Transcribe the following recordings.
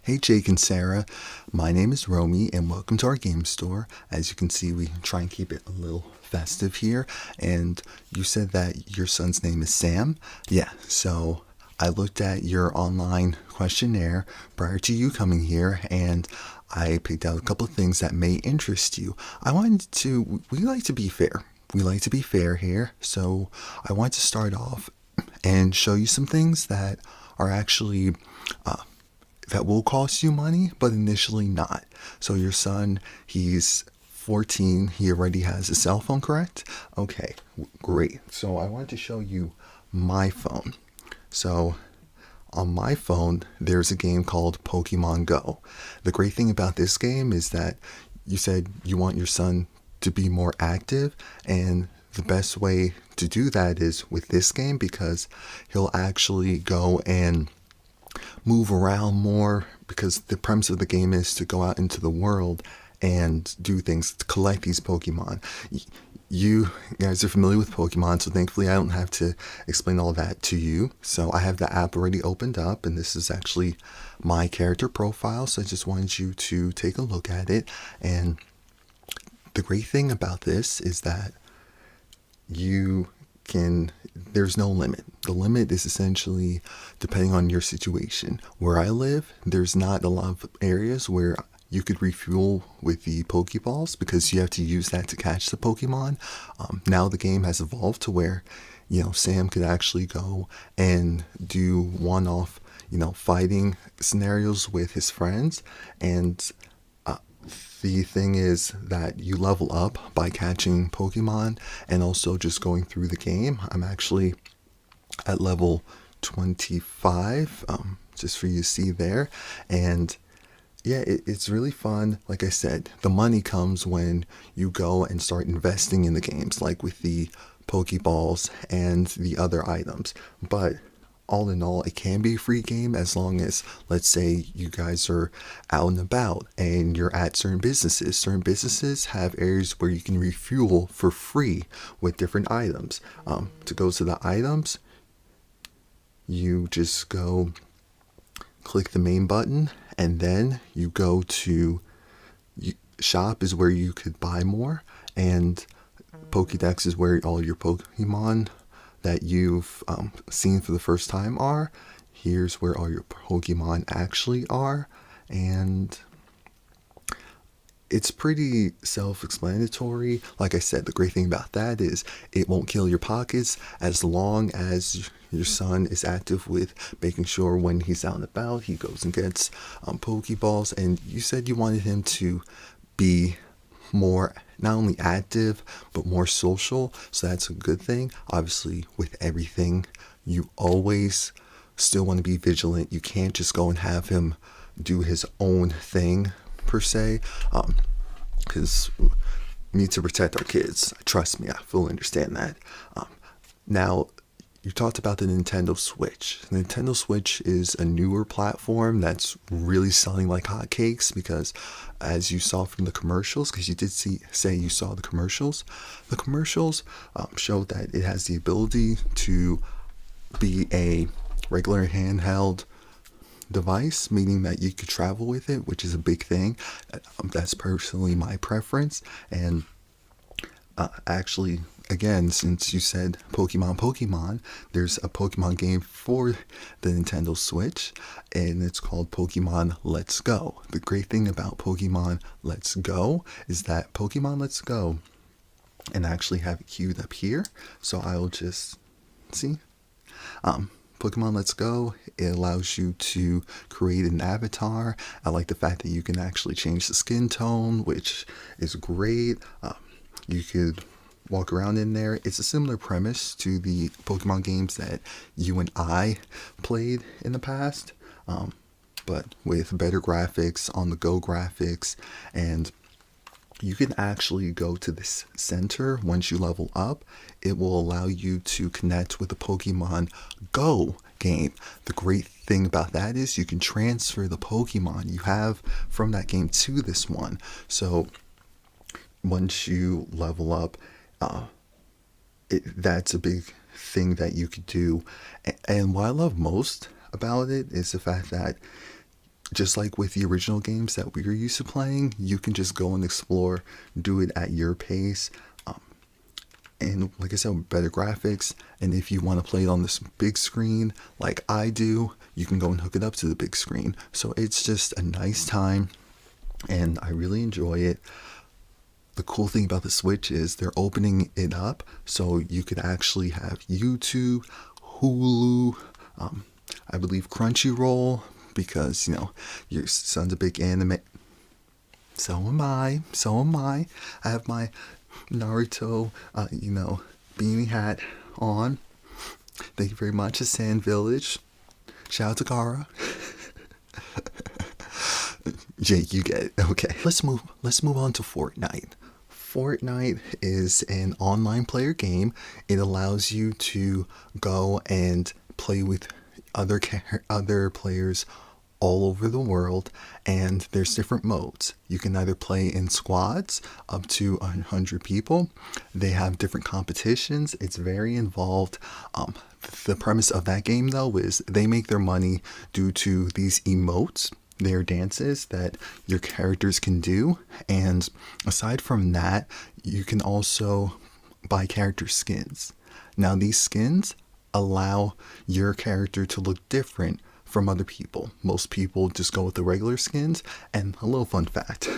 Hey Jake and Sarah, my name is Romie and welcome to our game store. As you can see, we try and keep it a little festive here. And you said that your son's name is Sam? Yeah, so I looked at your online questionnaire prior to you coming here and I picked out a couple of things that may interest you. We like to be fair. We like to be fair here, so I want to start off and show you some things that are actually that will cost you money, but initially not. So your son, he's 14. He already has a cell phone, correct? Okay, great. So I wanted to show you my phone. So on my phone, there's a game called Pokemon Go. The great thing about this game is that you said you want your son to be more active, and the best way to do that is with this game because he'll actually go and move around more because the premise of the game is to go out into the world and do things to collect these Pokemon. You guys are familiar with Pokemon, so thankfully I don't have to explain all that to you. So I have the app already opened up, and this is actually my character profile, so I just wanted you to take a look at it. And the great thing about this is that there's no limit. The limit is essentially depending on your situation. Where I live, there's not a lot of areas where you could refuel with the Pokeballs because you have to use that to catch the Pokemon. Now the game has evolved to where, Sam could actually go and do one-off, fighting scenarios with his friends. And the thing is that you level up by catching Pokemon and also just going through the game. I'm actually at level 25, just for you to see there. And yeah, it's really fun. Like I said, the money comes when you go and start investing in the games, like with the Pokeballs and the other items. But all in all, it can be a free game as long as, let's say, you guys are out and about and you're at certain businesses. Certain businesses have areas where you can refuel for free with different items. To go to the items, you just go click the main button and then you go to shop is where you could buy more, and Pokédex is where all your Pokemon that you've seen for the first time are. Here's where all your Pokemon actually are, and it's pretty self-explanatory. Like I said, the great thing about that is it won't kill your pockets as long as your son is active with making sure when he's out and about, he goes and gets Pokeballs. And you said you wanted him to be more not only active but more social, so that's a good thing. Obviously, with everything, you always still want to be vigilant. You can't just go and have him do his own thing per se, because we need to protect our kids. Trust me, I fully understand that. Now, you talked about the Nintendo Switch. The Nintendo Switch is a newer platform that's really selling like hotcakes because, as you saw from the commercials, because you did say you saw the commercials showed that it has the ability to be a regular handheld device, meaning that you could travel with it, which is a big thing. That's personally my preference. And actually, again, since you said Pokemon, there's a Pokemon game for the Nintendo Switch, and it's called Pokemon Let's Go. The great thing about Pokemon Let's Go is that Pokemon Let's Go, and I actually have it queued up here, so I'll just see. Pokemon Let's Go, it allows you to create an avatar. I like the fact that you can actually change the skin tone, which is great. You could walk around in there. It's a similar premise to the Pokemon games that you and I played in the past, but with better graphics, on the go graphics, and you can actually go to this center once you level up. It will allow you to connect with the Pokemon Go game. The great thing about that is you can transfer the Pokemon you have from that game to this one. So once you level up, that's a big thing that you could do. And what I love most about it is the fact that just like with the original games that we were used to playing, you can just go and explore, do it at your pace. And like I said, better graphics. And if you want to play it on this big screen like I do, you can go and hook it up to the big screen. So it's just a nice time, and I really enjoy it. The cool thing about the Switch is they're opening it up so you could actually have YouTube, Hulu, I believe Crunchyroll, because, your son's a big anime. So am I. So am I. I have my Naruto, beanie hat on. Thank you very much to Sand Village. Shout out to Kara. Jake, you get it. Okay. Let's move on to Fortnite. Fortnite is an online player game. It allows you to go and play with other players all over the world, and there's different modes. You can either play in squads up to 100 people. They have different competitions. It's very involved. The premise of that game, though, is they make their money due to these emotes. They're dances that your characters can do, and aside from that, you can also buy character skins. Now, these skins allow your character to look different from other people. Most people just go with the regular skins. And a little fun fact,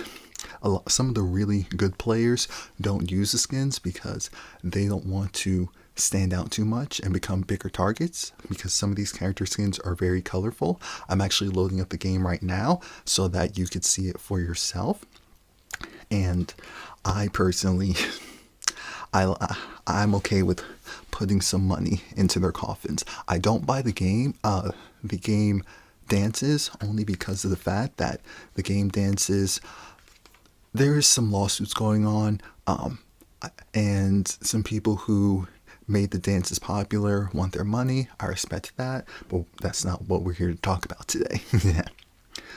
some of the really good players don't use the skins because they don't want to stand out too much and become bigger targets, because some of these character skins are very colorful. I'm actually loading up the game right now so that you could see it for yourself. And I personally, I'm okay with putting some money into their coffins. I don't buy the game dances, only because of the fact that the game dances, there is some lawsuits going on, and some people who made the dances popular want their money. I respect that, but that's not what we're here to talk about today.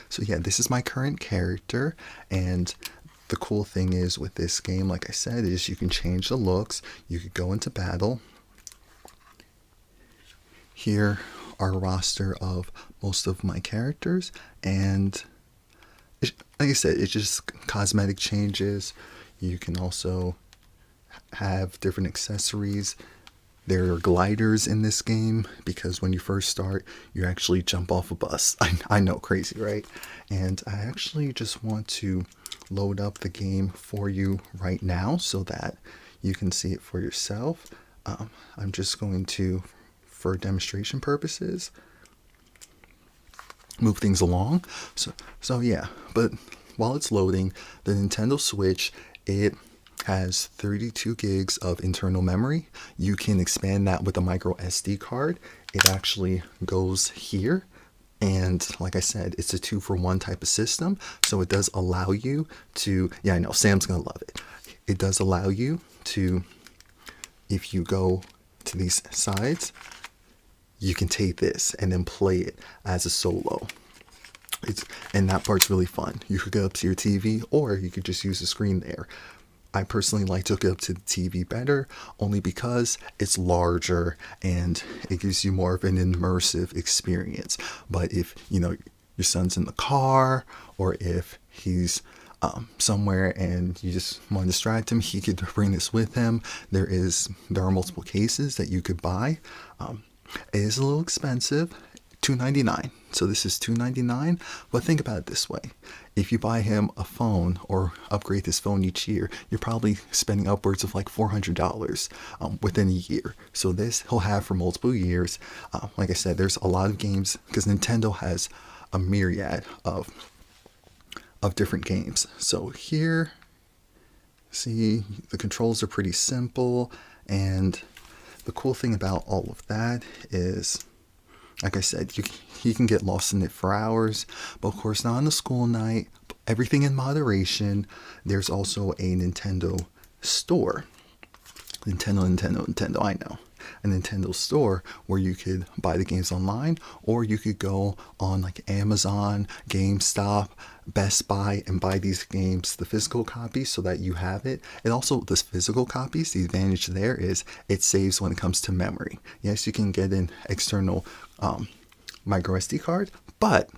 So yeah, this is my current character, and the cool thing is with this game, like I said, is you can change the looks. You could go into battle. Here are a roster of most of my characters, and like I said, it's just cosmetic changes. You can also have different accessories. There are gliders in this game, because when you first start, you actually jump off a bus. I know, crazy, right? And I actually just want to load up the game for you right now so that you can see it for yourself. I'm just going to, for demonstration purposes, move things along. So yeah, but while it's loading, the Nintendo Switch, it has 32 gigs of internal memory. You can expand that with a micro SD card. It actually goes here. And like I said, it's a 2-for-1 type of system. So it does allow you to, yeah, I know, Sam's going to love it. It does allow you to, if you go to these sides, you can take this and then play it as a solo. And that part's really fun. You could go up to your TV, or you could just use the screen there. I personally like to hook it up to the TV better, only because it's larger and it gives you more of an immersive experience. But if, your son's in the car, or if he's somewhere and you just want to distract him, he could bring this with him. There are multiple cases that you could buy. It is a little expensive, $2.99. So this is $2.99, but think about it this way. If you buy him a phone or upgrade his phone each year, you're probably spending upwards of like $400 within a year. So this he'll have for multiple years. Like I said, there's a lot of games, because Nintendo has a myriad of different games. So here, see, the controls are pretty simple, and the cool thing about all of that is, like I said, he can get lost in it for hours, but of course not on a school night. Everything in moderation. There's also a Nintendo store. Nintendo, I know. A Nintendo store where you could buy the games online, or you could go on like Amazon, GameStop, Best Buy, and buy these games, the physical copies, so that you have it. And also, the physical copies, the advantage there is it saves when it comes to memory. Yes, you can get an external micro SD card, but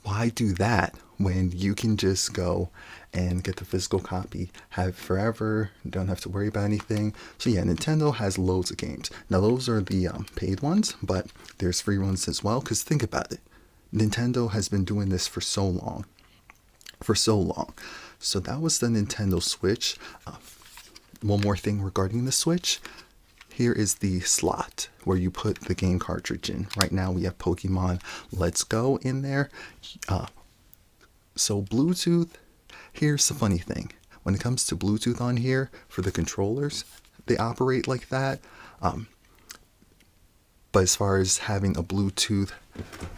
why do that when you can just go and get the physical copy, have it forever, don't have to worry about anything? So yeah, Nintendo has loads of games. Now those are the paid ones, but there's free ones as well, because think about it. Nintendo has been doing this for so long. So that was the Nintendo Switch. One more thing regarding the Switch. Here is the slot where you put the game cartridge in. Right now we have Pokemon Let's Go in there. So Bluetooth, here's the funny thing. When it comes to Bluetooth on here, for the controllers, they operate like that. But as far as having a Bluetooth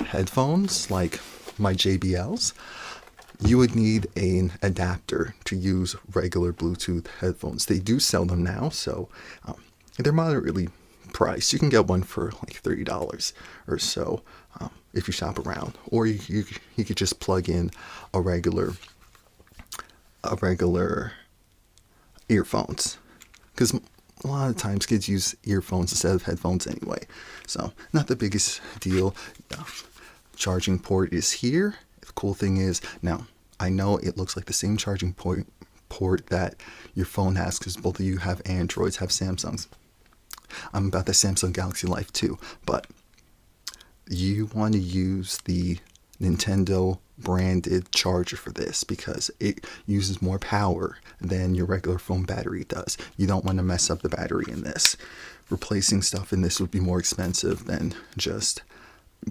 headphones, like my JBLs, you would need an adapter to use regular Bluetooth headphones. They do sell them now, so they're moderately priced. You can get one for like $30 or so if you shop around, or you could just plug in a regular earphones, because a lot of times kids use earphones instead of headphones anyway. So not the biggest deal. Charging port is here. The cool thing is, now I know it looks like the same charging port that your phone has, because both of you have Androids, have Samsungs. I'm about the Samsung Galaxy Life too, but you want to use the Nintendo branded charger for this because it uses more power than your regular phone battery does. You don't want to mess up the battery in this. Replacing stuff in this would be more expensive than just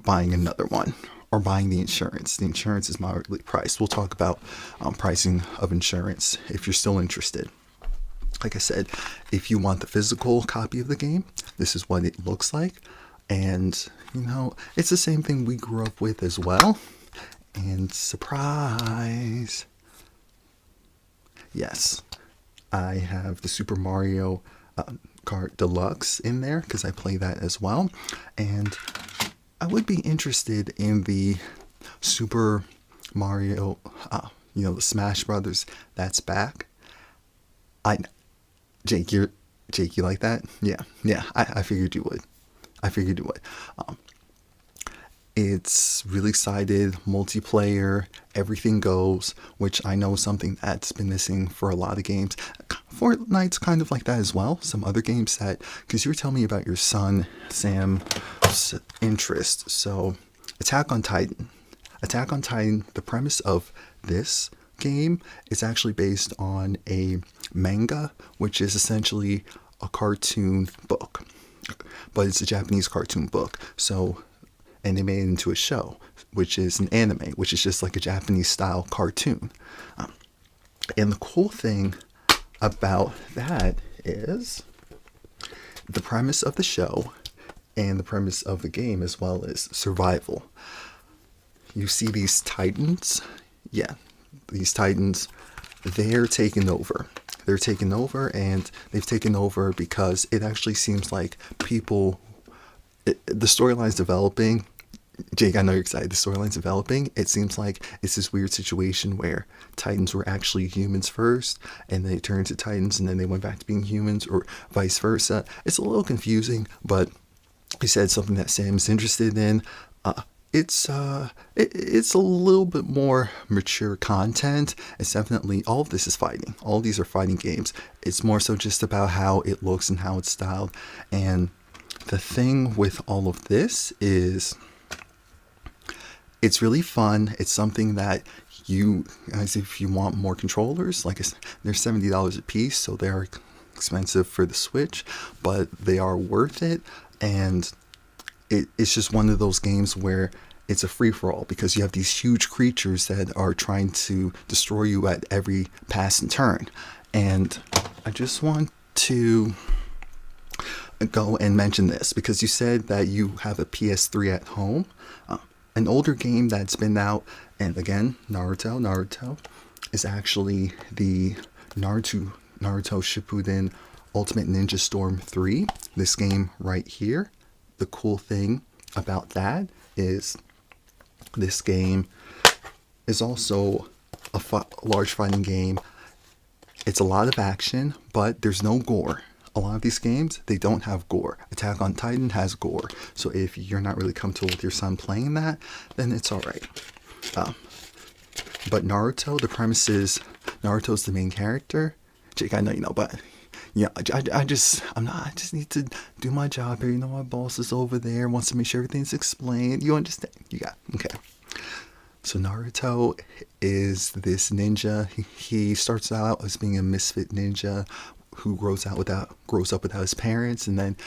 buying another one or buying the insurance. The insurance is moderately priced. We'll talk about pricing of insurance if you're still interested. Like I said, if you want the physical copy of the game, this is what it looks like. And, you know, it's the same thing we grew up with as well. And surprise! Yes, I have the Super Mario Kart Deluxe in there because I play that as well. And I would be interested in the Super Mario, the Smash Brothers that's back. Jake, you like that? Yeah, I figured you would. It's really excited, multiplayer, everything goes, which I know is something that's been missing for a lot of games. Fortnite's kind of like that as well. Some other games that, because you were telling me about your son, Sam's interest. So, Attack on Titan. The premise of this game is actually based on a manga, which is essentially a cartoon book. But it's a Japanese cartoon book. So, and they made it into a show, which is an anime, which is just like a Japanese style cartoon. And the cool thing about that is the premise of the show and the premise of the game as well as survival. You see these titans? Yeah, these titans, they're taking over. And they've taken over because it actually seems like the storyline's developing. Jake, I know you're excited. The storyline's developing. It seems like it's this weird situation where Titans were actually humans first, and they turned to Titans, and then they went back to being humans, or vice versa. It's a little confusing, but he said something that Sam's interested in. It's a little bit more mature content. It's definitely, all of this is fighting. All of these are fighting games. It's more so just about how it looks and how it's styled. And the thing with all of this is it's really fun. It's something that you guys, if you want more controllers, like I said, they're $70 a piece, so they are expensive for the Switch, but they are worth it. And it's just one of those games where it's a free-for-all because you have these huge creatures that are trying to destroy you at every pass and turn. And I just want to go and mention this because you said that you have a PS3 at home. An older game that's been out, and again, Naruto is actually the Naruto Shippuden Ultimate Ninja Storm 3. This game right here. The cool thing about that is this game is also a large fighting game. It's a lot of action, but there's no gore. A lot of these games, they don't have gore. Attack on Titan has gore. So if you're not really comfortable with your son playing that, then it's alright. But Naruto, the premise is Naruto's the main character. Jake, I know you know, but yeah, I just I just need to do my job here. You know, my boss is over there, wants to make sure everything's explained. You understand? You got okay. So Naruto is this ninja. He starts out as being a misfit ninja who grows up without his parents, and then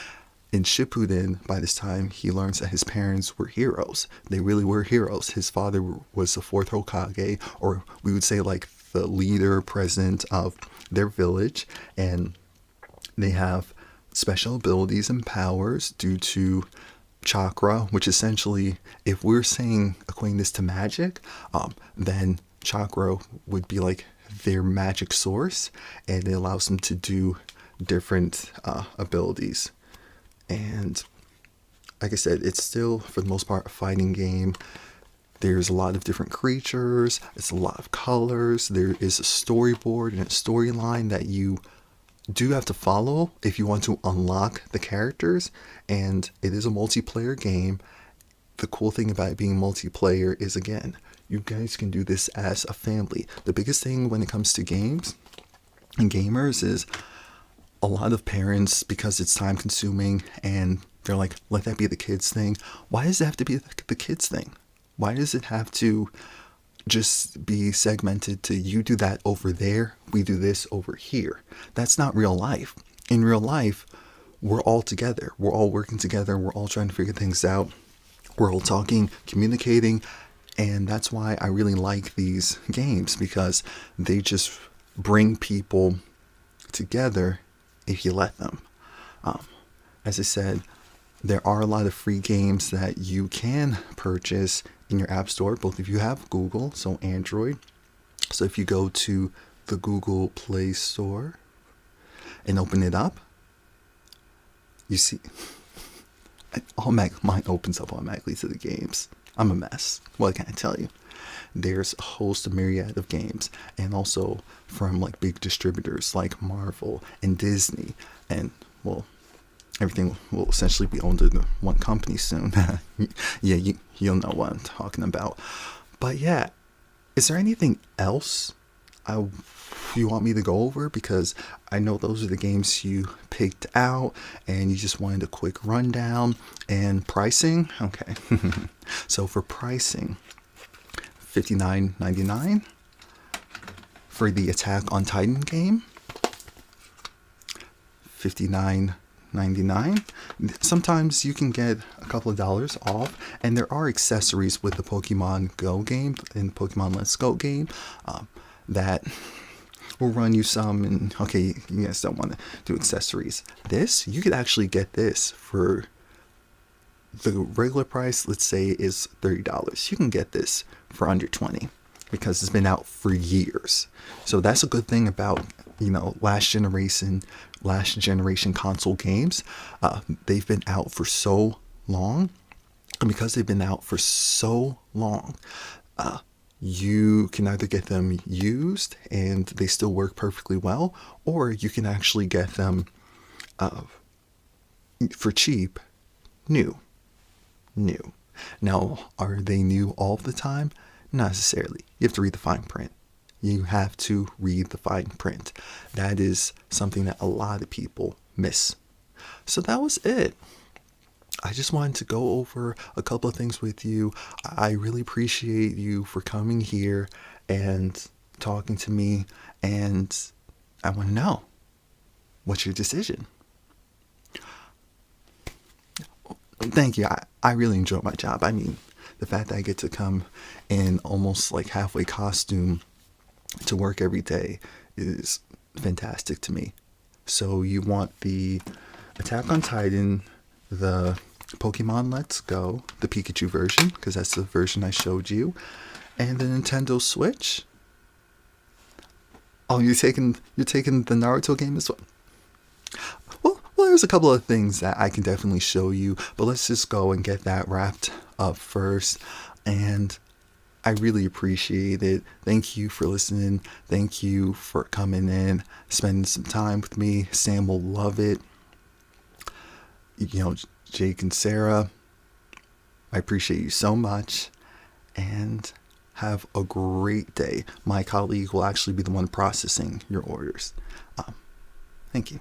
in Shippuden, by this time, he learns that his parents were heroes. They really were heroes. His father was the fourth Hokage, or we would say like the leader, president of their village, and they have special abilities and powers due to chakra, which essentially, if we're saying equating this to magic, then chakra would be like their magic source, and it allows them to do different abilities. And like I said, it's still, for the most part, a fighting game. There's a lot of different creatures. It's a lot of colors. There is a storyboard and a storyline that you do have to follow if you want to unlock the characters. And it is a multiplayer game. The cool thing about it being multiplayer is, again, you guys can do this as a family. The biggest thing when it comes to games and gamers is a lot of parents, because it's time consuming and they're like, let that be the kids thing. Why does it have to be the kids thing? Why does it have to just be segmented to you do that over there, we do this over here? That's not real life. In real life, we're all together. We're all working together. We're all trying to figure things out. We're all talking, communicating. And that's why I really like these games, because they just bring people together if you let them. As I said, there are a lot of free games that you can purchase in your app store. Both of you have Google, so Android. So if you go to the Google Play Store and open it up, you see, mine opens up automatically to the games. I'm a mess. What can I tell you? There's a host of myriad of games, and also from like big distributors like Marvel and Disney, and well, everything will essentially be owned in one company soon. Yeah, you'll know what I'm talking about. But yeah, is there anything else you want me to go over? Because I know those are the games you picked out and you just wanted a quick rundown. And pricing, okay. So for pricing, $59.99 for the Attack on Titan game. $59.99. Sometimes you can get a couple of dollars off, and there are accessories with the Pokemon Go game and Pokemon Let's Go game that will run you some. And okay, you guys don't want to do accessories. This, you could actually get this for the regular price, let's say, is $30. You can get this for under $20 because it's been out for years. So that's a good thing about, last generation console games. They've been out for so long, and because they've been out for so long, you can either get them used and they still work perfectly well, or you can actually get them for cheap, new. Now, are they new all the time? Not necessarily. You have to read the fine print. You have to read the fine print. That is something that a lot of people miss. So that was it. I just wanted to go over a couple of things with you. I really appreciate you for coming here and talking to me, and I want to know, what's your decision? Thank you. I really enjoy my job. I mean, the fact that I get to come in almost like halfway costume to work every day is fantastic to me. So you want the Attack on Titan, the Pokemon Let's Go, the Pikachu version, because that's the version I showed you, and the Nintendo Switch. Oh, you're taking the Naruto game as well? Well, there's a couple of things that I can definitely show you, but let's just go and get that wrapped up first. And I really appreciate it. Thank you for listening. Thank you for coming in, spending some time with me. Sam will love it. Jake and Sarah, I appreciate you so much. And Have a great day. My colleague will actually be the one processing your orders. Thank you.